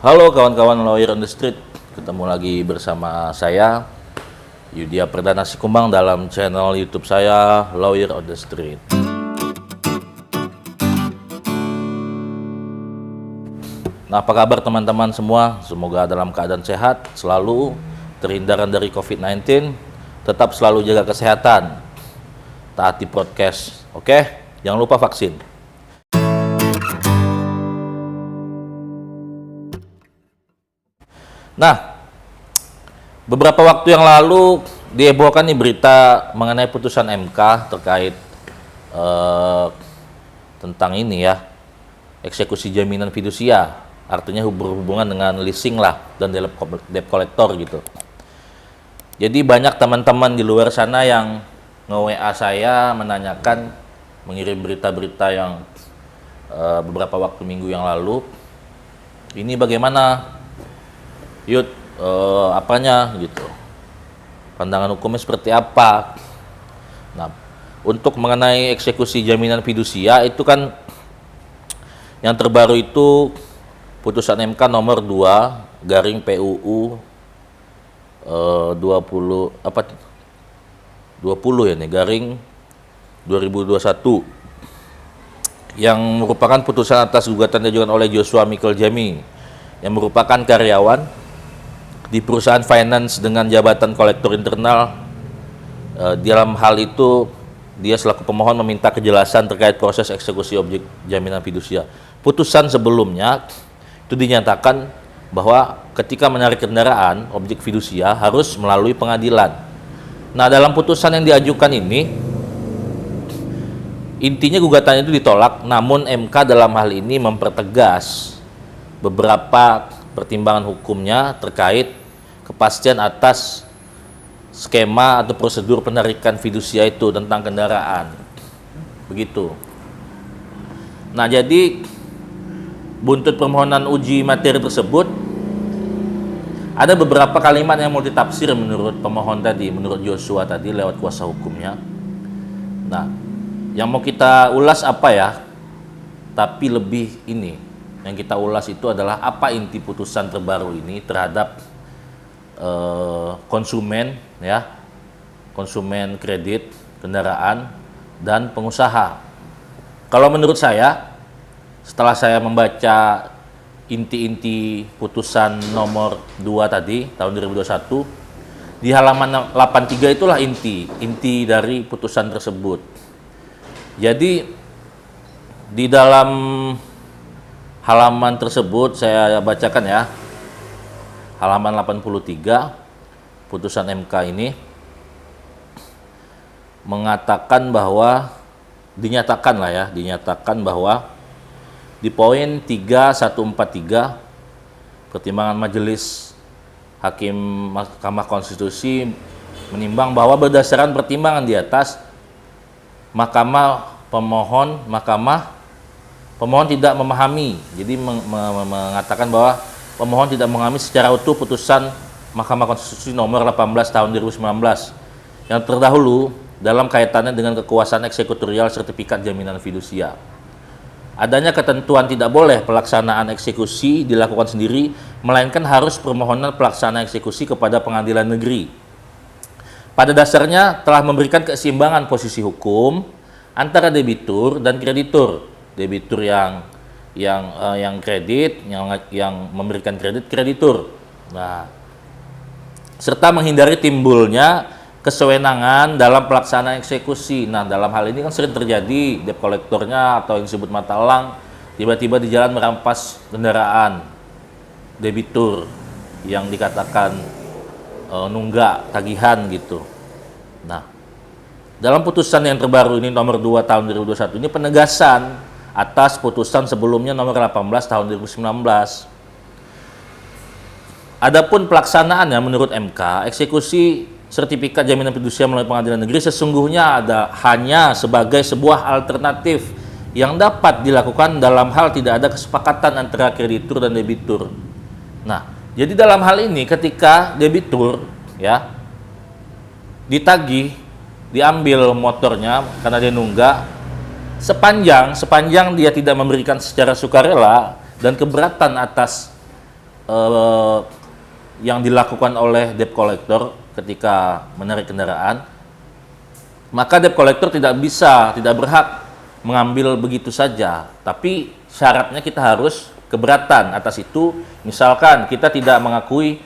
Halo kawan-kawan Lawyer on the Street, ketemu lagi bersama saya Yudhya Perdana Sikumbang dalam channel YouTube saya Lawyer on the Street. Nah, apa kabar teman-teman semua? Semoga dalam keadaan sehat, selalu terhindaran dari COVID-19, tetap selalu jaga kesehatan, taati prokes, oke? Jangan lupa vaksin. Nah, beberapa waktu yang lalu dihebohkan nih berita mengenai putusan MK terkait tentang ini ya, eksekusi jaminan fidusia, artinya berhubungan dengan leasing lah dan debt collector gitu. Jadi banyak teman-teman di luar sana yang nge-WA saya menanyakan, mengirim berita-berita yang beberapa waktu minggu yang lalu, ini bagaimana Yud, apanya gitu, pandangan hukumnya seperti apa. Nah, untuk mengenai eksekusi jaminan fidusia itu kan yang terbaru itu putusan MK nomor 2 garing PUU 20 ya nih, garing 2021 yang merupakan putusan atas gugatan diajukan oleh Joshua Michael Jami yang merupakan karyawan di perusahaan finance dengan jabatan kolektor internal. Dalam hal itu dia selaku pemohon meminta kejelasan terkait proses eksekusi objek jaminan fidusia. Putusan sebelumnya itu dinyatakan bahwa ketika menarik kendaraan objek fidusia harus melalui pengadilan. Nah, dalam putusan yang diajukan ini intinya gugatan itu ditolak, namun MK dalam hal ini mempertegas beberapa pertimbangan hukumnya terkait kepastian atas skema atau prosedur penarikan fidusia itu tentang kendaraan. Begitu. Nah, jadi buntut permohonan uji materi tersebut ada beberapa kalimat yang mau ditafsir menurut pemohon tadi, menurut Joshua tadi lewat kuasa hukumnya. Nah, yang mau kita ulas apa ya? Tapi lebih ini, yang kita ulas itu adalah apa inti putusan terbaru ini terhadap konsumen ya, konsumen kredit kendaraan dan pengusaha. Kalau menurut saya, setelah saya membaca inti-inti putusan nomor 2 tadi tahun 2021, di halaman 83 itulah inti dari putusan tersebut. Jadi di dalam halaman tersebut saya bacakan ya, halaman 83 putusan MK ini mengatakan bahwa dinyatakan bahwa di poin 3143 pertimbangan Majelis Hakim Mahkamah Konstitusi menimbang bahwa berdasarkan pertimbangan di atas pemohon tidak memahami. Jadi mengatakan bahwa pemohon tidak memahami secara utuh putusan Mahkamah Konstitusi nomor 18 tahun 2019 yang terdahulu dalam kaitannya dengan kekuasaan eksekutorial sertifikat jaminan fidusia. Adanya ketentuan tidak boleh pelaksanaan eksekusi dilakukan sendiri, melainkan harus permohonan pelaksanaan eksekusi kepada pengadilan negeri. Pada dasarnya telah memberikan keseimbangan posisi hukum antara debitur dan kreditur. Debitur yang kredit, yang memberikan kredit, kreditur. Nah, serta menghindari timbulnya kesewenangan dalam pelaksanaan eksekusi. Nah, dalam hal ini kan sering terjadi debt kolektornya atau yang disebut mata elang tiba-tiba di jalan merampas kendaraan debitur yang dikatakan nunggak tagihan gitu. Nah, dalam putusan yang terbaru ini nomor 2 tahun 2021 ini penegasan atas putusan sebelumnya nomor 18 tahun 2019. Adapun pelaksanaannya menurut MK, eksekusi sertifikat jaminan fidusia melalui pengadilan negeri sesungguhnya hanya sebagai sebuah alternatif yang dapat dilakukan dalam hal tidak ada kesepakatan antara kreditur dan debitur. Nah, jadi dalam hal ini ketika debitur ya ditagih, diambil motornya karena dia nunggak, sepanjang dia tidak memberikan secara sukarela dan keberatan atas eh, yang dilakukan oleh debt collector ketika menarik kendaraan, maka debt collector tidak berhak mengambil begitu saja. Tapi syaratnya kita harus keberatan atas itu. Misalkan kita tidak mengakui,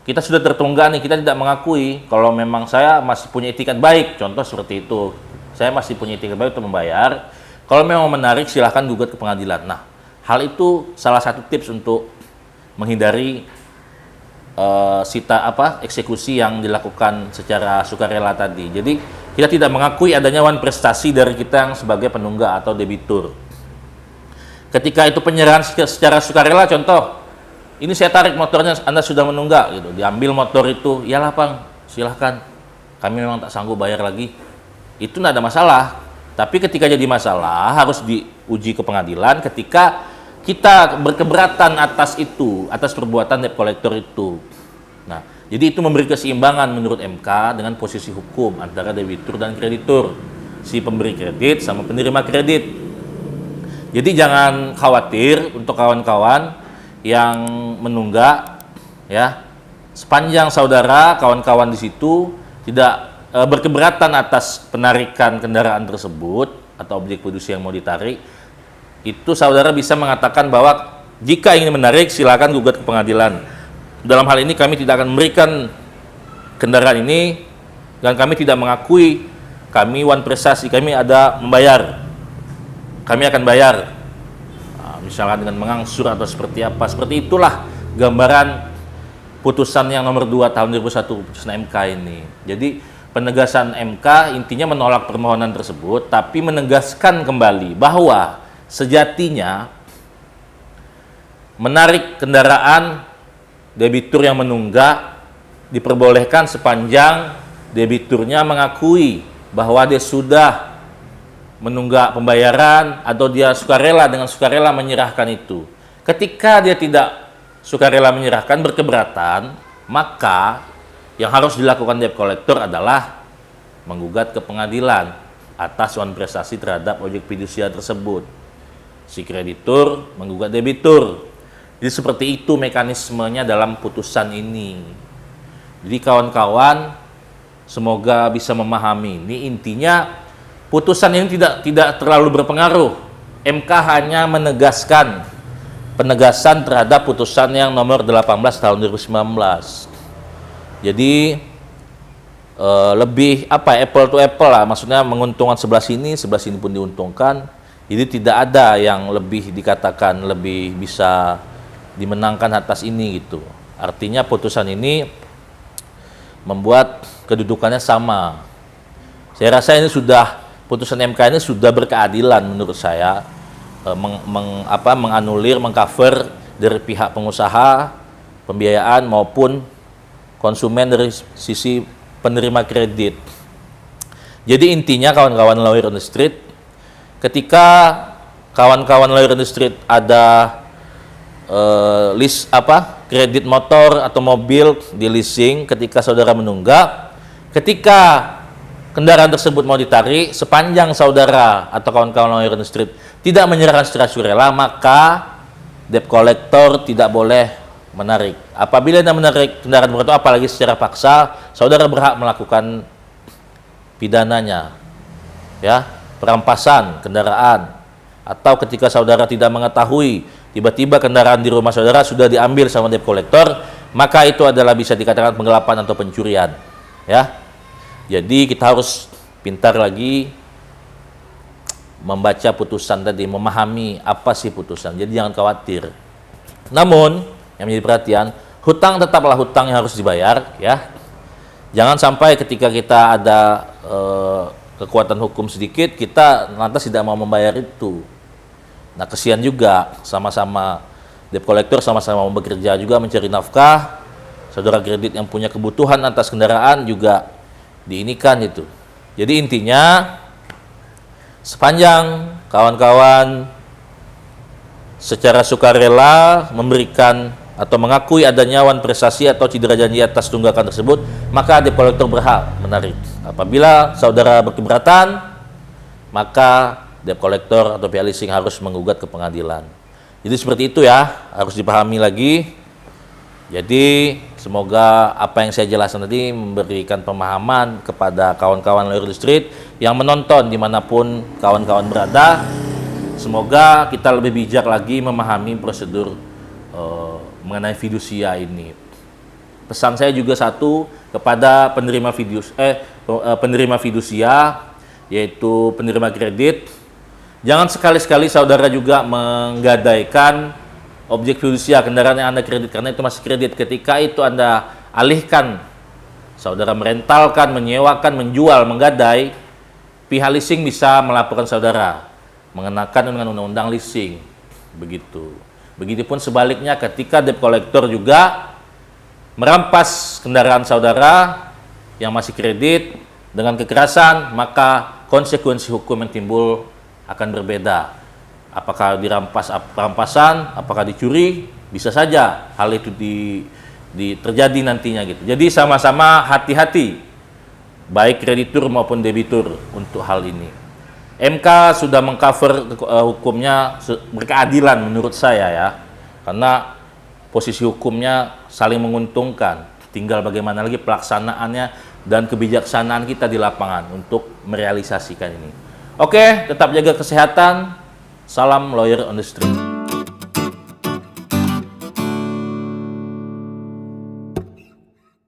kita sudah tertunggak nih, kita tidak mengakui kalau memang saya masih punya itikat baik, contoh seperti itu. Saya masih punya itikat baik untuk membayar. Kalau memang menarik, silahkan gugat ke pengadilan. Nah, hal itu salah satu tips untuk menghindari eksekusi yang dilakukan secara sukarela tadi. Jadi kita tidak mengakui adanya wan prestasi dari kita yang sebagai penunggak atau debitur. Ketika itu penyerahan secara sukarela, contoh, ini saya tarik motornya, Anda sudah menunggak, gitu. Diambil motor itu, iyalah Bang, silahkan. Kami memang tak sanggup bayar lagi. Itu tidak ada masalah. Tapi ketika jadi masalah, harus diuji ke pengadilan ketika kita berkeberatan atas itu, atas perbuatan debt collector itu. Nah, jadi itu memberi keseimbangan menurut MK dengan posisi hukum antara debitur dan kreditur, si pemberi kredit sama penerima kredit. Jadi jangan khawatir untuk kawan-kawan yang menunggak, ya. Sepanjang saudara, kawan-kawan di situ tidak berkeberatan atas penarikan kendaraan tersebut atau objek fidusia yang mau ditarik, itu saudara bisa mengatakan bahwa jika ingin menarik, silakan gugat ke pengadilan. Dalam hal ini kami tidak akan memberikan kendaraan ini dan kami tidak mengakui kami wan prestasi, kami ada membayar. Kami akan bayar. Nah, misalkan dengan mengangsur atau seperti apa. Seperti itulah gambaran putusan yang nomor 2 tahun 2001 putusan MK ini. Jadi penegasan MK intinya menolak permohonan tersebut tapi menegaskan kembali bahwa sejatinya menarik kendaraan debitur yang menunggak diperbolehkan sepanjang debiturnya mengakui bahwa dia sudah menunggak pembayaran atau dia sukarela dengan sukarela menyerahkan itu. Ketika dia tidak sukarela menyerahkan, berkeberatan, maka yang harus dilakukan debt collector adalah menggugat ke pengadilan atas wan prestasi terhadap objek fidusia tersebut. Si kreditur menggugat debitur. Jadi seperti itu mekanismenya dalam putusan ini. Jadi kawan-kawan semoga bisa memahami. Ini intinya putusan ini tidak terlalu berpengaruh. MK hanya menegaskan penegasan terhadap putusan yang nomor 18 tahun 2019. Jadi lebih apple to apple lah, maksudnya menguntungkan sebelah sini pun diuntungkan. Jadi tidak ada yang lebih dikatakan lebih bisa dimenangkan atas ini gitu. Artinya putusan ini membuat kedudukannya sama. Saya rasa ini putusan MK ini sudah berkeadilan menurut saya, menganulir, mengcover dari pihak pengusaha, pembiayaan maupun konsumen dari sisi penerima kredit. Jadi intinya kawan-kawan lawyer on the street, ketika kawan-kawan lawyer on the street ada kredit motor atau mobil di leasing, ketika saudara menunggak, ketika kendaraan tersebut mau ditarik, sepanjang saudara atau kawan-kawan lawyer on the street tidak menyerahkan secara sukarela, maka debt collector tidak boleh menarik. Apabila Anda menarik kendaraan motor apalagi secara paksa, saudara berhak melakukan pidananya, ya, perampasan kendaraan. Atau ketika saudara tidak mengetahui, tiba-tiba kendaraan di rumah saudara sudah diambil sama debt collector, maka itu adalah bisa dikatakan penggelapan atau pencurian, ya. Jadi kita harus pintar lagi membaca putusan tadi, memahami apa sih putusan. Jadi jangan khawatir. Namun yang menjadi perhatian, hutang tetaplah hutang yang harus dibayar, ya. Jangan sampai ketika kita ada kekuatan hukum sedikit, kita lantas tidak mau membayar itu. Nah, kesian juga, sama-sama debt collector sama-sama mau bekerja juga mencari nafkah. Saudara kredit yang punya kebutuhan atas kendaraan juga diinikan itu. Jadi intinya, sepanjang kawan-kawan secara sukarela memberikan atau mengakui adanya wan prestasi atau cedera janji atas tunggakan tersebut, maka debt collector berhak menarik. Apabila saudara berkeberatan, maka debt collector atau pihak leasing harus menggugat ke pengadilan. Jadi seperti itu ya, harus dipahami lagi. Jadi semoga apa yang saya jelaskan tadi memberikan pemahaman kepada kawan-kawan lawyer di street yang menonton dimanapun kawan-kawan berada. Semoga kita lebih bijak lagi memahami prosedur mengenai fidusia ini. Pesan saya juga satu kepada penerima fidusia, yaitu penerima kredit. Jangan sekali-sekali saudara juga menggadaikan objek fidusia kendaraan yang Anda kredit, karena itu masih kredit. Ketika itu Anda alihkan, saudara merentalkan, menyewakan, menjual, menggadai, pihak leasing bisa melaporkan saudara mengenakan dengan undang-undang leasing. Begitupun sebaliknya, ketika debt collector juga merampas kendaraan saudara yang masih kredit dengan kekerasan, maka konsekuensi hukum yang timbul akan berbeda. Apakah dirampas rampasan, apakah dicuri, bisa saja hal itu terjadi nantinya gitu. Jadi sama-sama hati-hati, baik kreditur maupun debitur untuk hal ini. MK sudah mengcover hukumnya berkeadilan menurut saya ya, karena posisi hukumnya saling menguntungkan. Tinggal bagaimana lagi pelaksanaannya dan kebijaksanaan kita di lapangan untuk merealisasikan ini. Oke, tetap jaga kesehatan. Salam lawyer on the street.